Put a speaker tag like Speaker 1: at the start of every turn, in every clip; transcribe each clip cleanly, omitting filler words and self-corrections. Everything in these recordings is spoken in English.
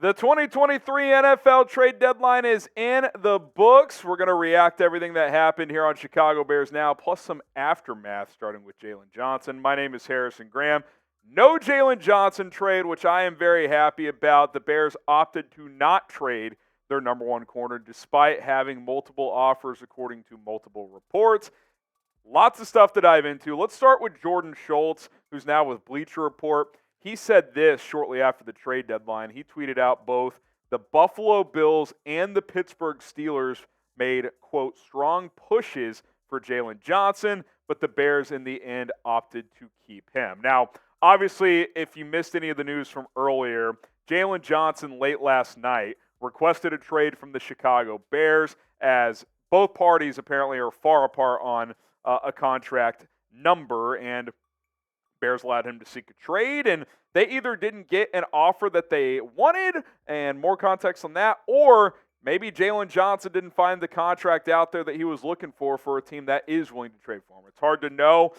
Speaker 1: The 2023 NFL trade deadline is in the books. We're going to react to everything that happened here on Chicago Bears Now, plus some aftermath, starting with Jaylon Johnson. My name is Harrison Graham. No Jaylon Johnson trade, which I am very happy about. The Bears opted to not trade their number one corner, despite having multiple offers, according to multiple reports. Lots of stuff to dive into. Let's start with Jordan Schultz, who's now with Bleacher Report. He said this shortly after the trade deadline. He tweeted out both the Buffalo Bills and the Pittsburgh Steelers made, quote, strong pushes for Jaylon Johnson, but the Bears in the end opted to keep him. Now, obviously, if you missed any of the news from earlier, Jaylon Johnson late last night requested a trade from the Chicago Bears, as both parties apparently are far apart on a contract number, and Bears allowed him to seek a trade, and they either didn't get an offer that they wanted, and more context on that, or maybe Jaylon Johnson didn't find the contract out there that he was looking for a team that is willing to trade for him. It's hard to know.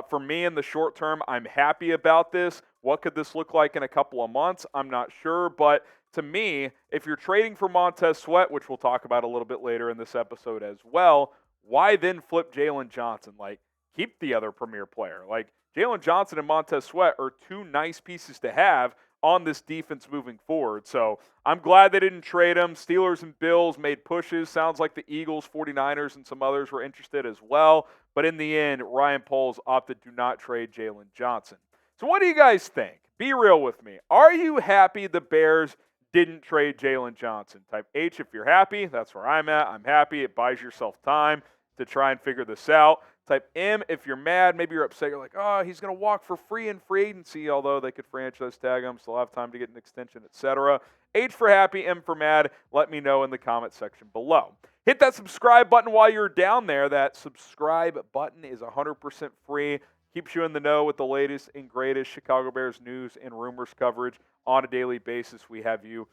Speaker 1: For me, in the short term, I'm happy about this. What could this look like in a couple of months? I'm not sure, but to me, if you're trading for Montez Sweat, which we'll talk about a little bit later in this episode as well, why then flip Jaylon Johnson? Like, keep the other premier player. Like, Jaylon Johnson and Montez Sweat are two nice pieces to have on this defense moving forward. So I'm glad they didn't trade him. Steelers and Bills made pushes. Sounds like the Eagles, 49ers, and some others were interested as well. But in the end, Ryan Poles opted to not trade Jaylon Johnson. So what do you guys think? Be real with me. Are you happy the Bears didn't trade Jaylon Johnson? Type H if you're happy. That's where I'm at. I'm happy. It buys yourself time to try and figure this out. Type M if you're mad. Maybe you're upset. You're like, oh, he's going to walk for free in free agency, although they could franchise tag him, still have time to get an extension, etc. H for happy, M for mad. Let me know in the comment section below. Hit that subscribe button while you're down there. That subscribe button is 100% free. Keeps you in the know with the latest and greatest Chicago Bears news and rumors coverage on a daily basis. We have you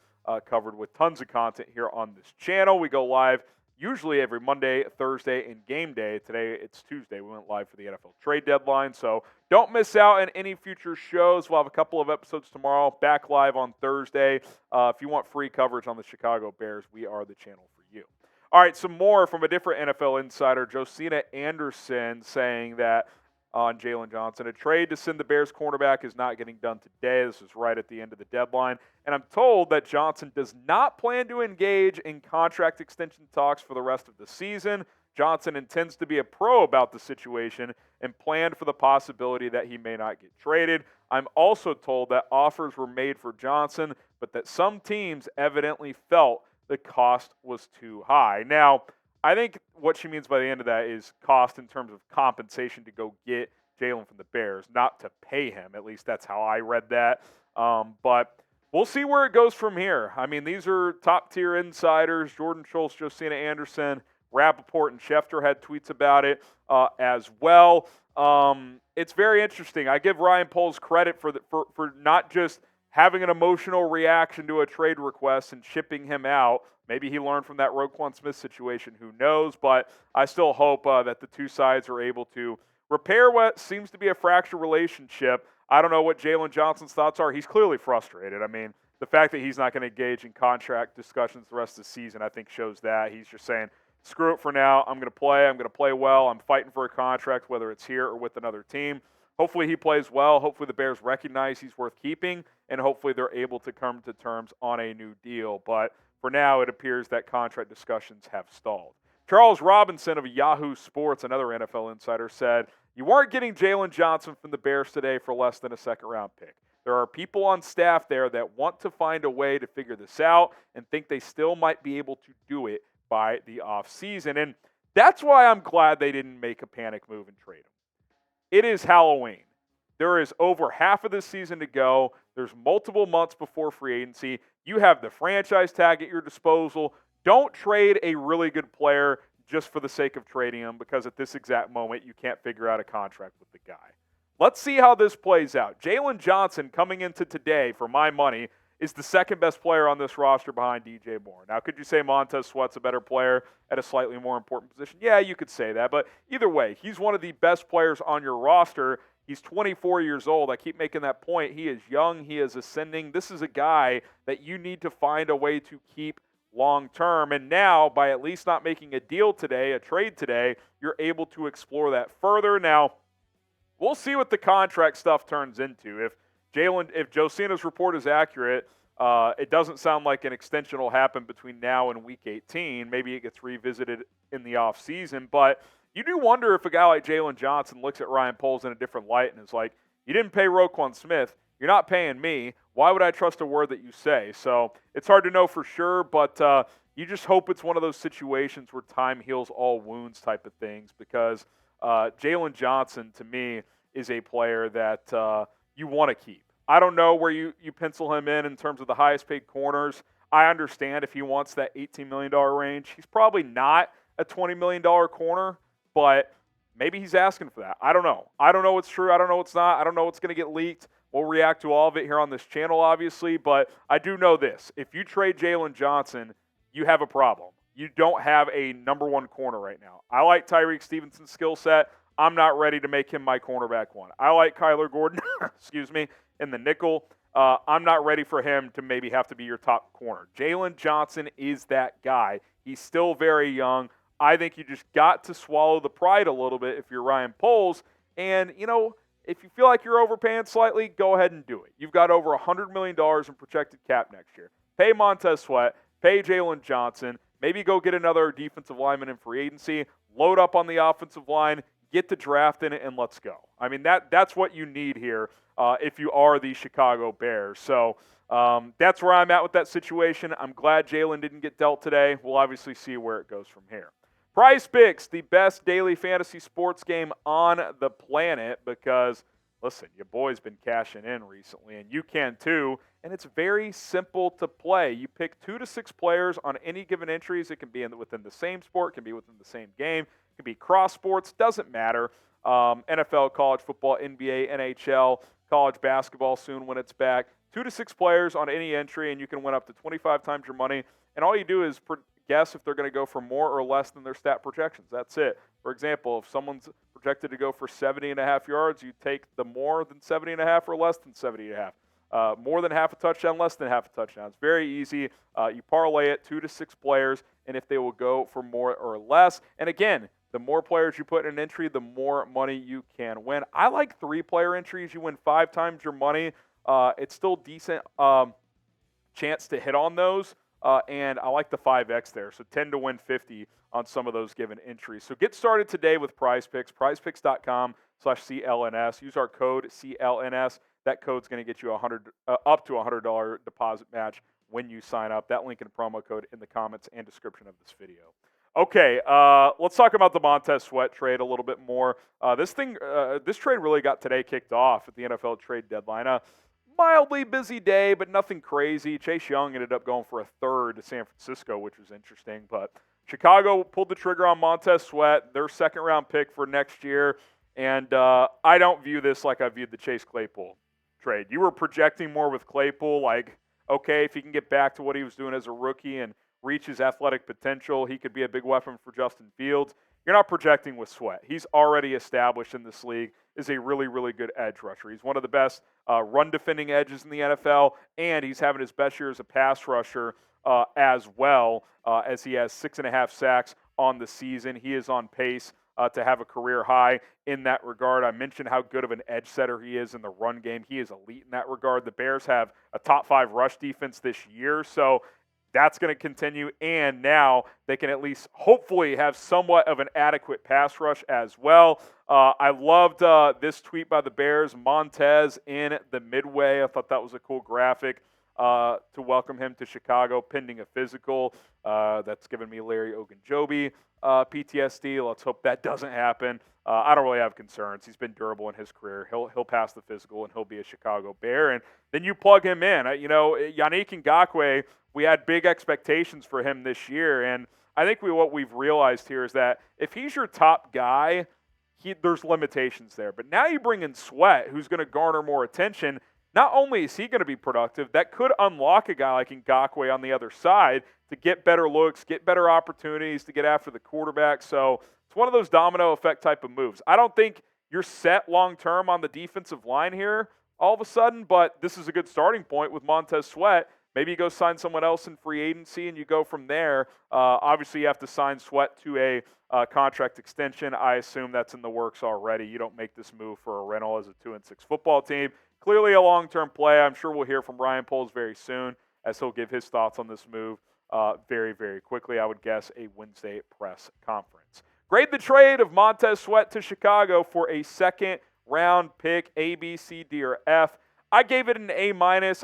Speaker 1: covered with tons of content here on this channel. We go live usually every Monday, Thursday, and game day. Today, it's Tuesday. We went live for the NFL trade deadline, so don't miss out on any future shows. We'll have a couple of episodes tomorrow, back live on Thursday. If you want free coverage on the Chicago Bears, we are the channel for you. All right, some more from a different NFL insider, Josina Anderson, saying that on Jaylon Johnson, a trade to send the Bears cornerback is not getting done today. This is right at the end of the deadline. And I'm told that Johnson does not plan to engage in contract extension talks for the rest of the season. Johnson intends to be a pro about the situation and planned for the possibility that he may not get traded. I'm also told that offers were made for Johnson, but that some teams evidently felt the cost was too high. Now, I think what she means by the end of that is cost in terms of compensation to go get Jaylon from the Bears, not to pay him. At least that's how I read that. But we'll see where it goes from here. I mean, these are top-tier insiders. Jordan Schultz, Josina Anderson, Rappaport, and Schefter had tweets about it as well. It's very interesting. I give Ryan Poles credit for not just having an emotional reaction to a trade request and shipping him out. Maybe he learned from that Roquan Smith situation. Who knows? But I still hope that the two sides are able to repair what seems to be a fractured relationship. I don't know what Jaylon Johnson's thoughts are. He's clearly frustrated. I mean, the fact that he's not going to engage in contract discussions the rest of the season, I think, shows that. He's just saying, screw it for now. I'm going to play. I'm going to play well. I'm fighting for a contract, whether it's here or with another team. Hopefully he plays well. Hopefully the Bears recognize he's worth keeping, and hopefully they're able to come to terms on a new deal. But for now, it appears that contract discussions have stalled. Charles Robinson of Yahoo Sports, another NFL insider, said, you weren't getting Jaylon Johnson from the Bears today for less than a second-round pick. There are people on staff there that want to find a way to figure this out and think they still might be able to do it by the offseason. And that's why I'm glad they didn't make a panic move and trade him. It is Halloween. There is over half of this season to go. There's multiple months before free agency. You have the franchise tag at your disposal. Don't trade a really good player just for the sake of trading him, because at this exact moment you can't figure out a contract with the guy. Let's see how this plays out. Jaylon Johnson, coming into today, for my money, is the second best player on this roster behind DJ Moore. Now, could you say Montez Sweat's a better player at a slightly more important position? Yeah, you could say that. But either way, he's one of the best players on your roster. He's 24 years old. I keep making that point. He is young. He is ascending. This is a guy that you need to find a way to keep long term. And now, by at least not making a deal today, a trade today, you're able to explore that further. Now, we'll see what the contract stuff turns into. If Josina's report is accurate, it doesn't sound like an extension will happen between now and Week 18. Maybe it gets revisited in the offseason. But you do wonder if a guy like Jaylon Johnson looks at Ryan Poles in a different light and is like, you didn't pay Roquan Smith. You're not paying me. Why would I trust a word that you say? So it's hard to know for sure, but you just hope it's one of those situations where time heals all wounds type of things, because Jaylon Johnson, to me, is a player that you want to keep. I don't know where you pencil him in terms of the highest paid corners. I understand if he wants that $18 million range. He's probably not a $20 million corner, but maybe he's asking for that. I don't know. I don't know what's true. I don't know what's not. I don't know what's going to get leaked. We'll react to all of it here on this channel, obviously, but I do know this. If you trade Jaylon Johnson, you have a problem. You don't have a number one corner right now. I like Tyreek Stevenson's skill set. I'm not ready to make him my cornerback one. I like Kyler Gordon, in the nickel. I'm not ready for him to maybe have to be your top corner. Jaylon Johnson is that guy. He's still very young. I think you just got to swallow the pride a little bit if you're Ryan Poles. And, if you feel like you're overpaying slightly, go ahead and do it. You've got over $100 million in projected cap next year. Pay Montez Sweat. Pay Jaylon Johnson. Maybe go get another defensive lineman in free agency. Load up on the offensive line. Get to drafting it, and let's go. I mean, that's what you need here if you are the Chicago Bears. So that's where I'm at with that situation. I'm glad Jaylon didn't get dealt today. We'll obviously see where it goes from here. Prize Picks, the best daily fantasy sports game on the planet, because, listen, your boy's been cashing in recently, and you can too, and it's very simple to play. You pick 2 to 6 players on any given entries. It can be within the same sport, it can be within the same game, it can be cross sports, doesn't matter. NFL, college football, NBA, NHL, college basketball soon when it's back. 2 to 6 players on any entry, and you can win up to 25 times your money, and all you do is guess if they're going to go for more or less than their stat projections. That's it. For example, if someone's projected to go for 70.5 yards, you take the more than 70.5 or less than 70.5. More than half a touchdown, less than half a touchdown. It's very easy. You parlay it 2 to 6 players, and if they will go for more or less. And again, the more players you put in an entry, the more money you can win. I like 3-player entries. You win 5 times your money. It's still decent chance to hit on those. And I like the 5X there, so 10 to win 50 on some of those given entries. So get started today with Prize Picks, prizepicks.com/CLNS. Use our code CLNS. That code's going to get you up to $100 deposit match when you sign up. That link and promo code in the comments and description of this video. Okay, let's talk about the Montez Sweat trade a little bit more. This trade really got today kicked off at the NFL trade deadline. Mildly busy day, but nothing crazy. Chase Young ended up going for a third to San Francisco, which was interesting. But Chicago pulled the trigger on Montez Sweat, their second-round pick for next year. And I don't view this like I viewed the Chase Claypool trade. You were projecting more with Claypool, like, okay, if he can get back to what he was doing as a rookie and reach his athletic potential, he could be a big weapon for Justin Fields. You're not projecting with Sweat. He's already established in this league as a really, really good edge rusher. He's one of the best run-defending edges in the NFL, and he's having his best year as a pass rusher as well, as he has 6.5 sacks on the season. He is on pace to have a career high in that regard. I mentioned how good of an edge setter he is in the run game. He is elite in that regard. The Bears have a top 5 rush defense this year, so that's going to continue, and now they can at least hopefully have somewhat of an adequate pass rush as well. I loved this tweet by the Bears, Montez in the midway. I thought that was a cool graphic to welcome him to Chicago pending a physical. That's given me Larry Ogunjobi PTSD. Let's hope that doesn't happen. I don't really have concerns. He's been durable in his career. He'll pass the physical, and he'll be a Chicago Bear. And then you plug him in. Yannick Ngakoue, we had big expectations for him this year, and I think what we've realized here is that if he's your top guy, there's limitations there. But now you bring in Sweat, who's going to garner more attention. Not only is he going to be productive, that could unlock a guy like Ngakoue on the other side to get better looks, get better opportunities to get after the quarterback. So it's one of those domino effect type of moves. I don't think you're set long-term on the defensive line here all of a sudden, but this is a good starting point with Montez Sweat. Maybe you go sign someone else in free agency and you go from there. Obviously, you have to sign Sweat to a contract extension. I assume that's in the works already. You don't make this move for a rental as a 2-6 football team. Clearly a long-term play. I'm sure we'll hear from Ryan Poles very soon as he'll give his thoughts on this move very, very quickly. I would guess a Wednesday press conference. Grade the trade of Montez Sweat to Chicago for a second-round pick, A, B, C, D, or F. I gave it an A-.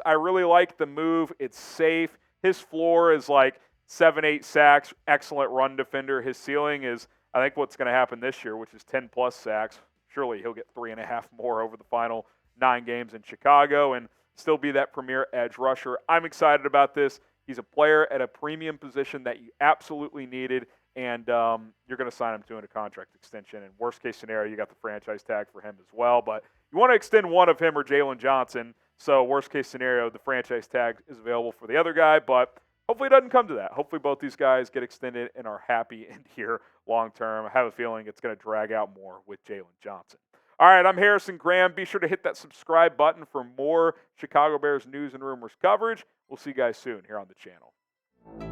Speaker 1: I really like the move. It's safe. His floor is like 7-8 sacks, excellent run defender. His ceiling is, I think, what's going to happen this year, which is 10-plus sacks. Surely he'll get 3.5 more over the final 9 games in Chicago and still be that premier edge rusher. I'm excited about this. He's a player at a premium position that you absolutely needed, and you're going to sign him to a contract extension. And worst case scenario, you got the franchise tag for him as well. But you want to extend one of him or Jaylon Johnson. So worst case scenario, the franchise tag is available for the other guy. But hopefully it doesn't come to that. Hopefully both these guys get extended and are happy in here long term. I have a feeling it's going to drag out more with Jaylon Johnson. All right, I'm Harrison Graham. Be sure to hit that subscribe button for more Chicago Bears news and rumors coverage. We'll see you guys soon here on the channel.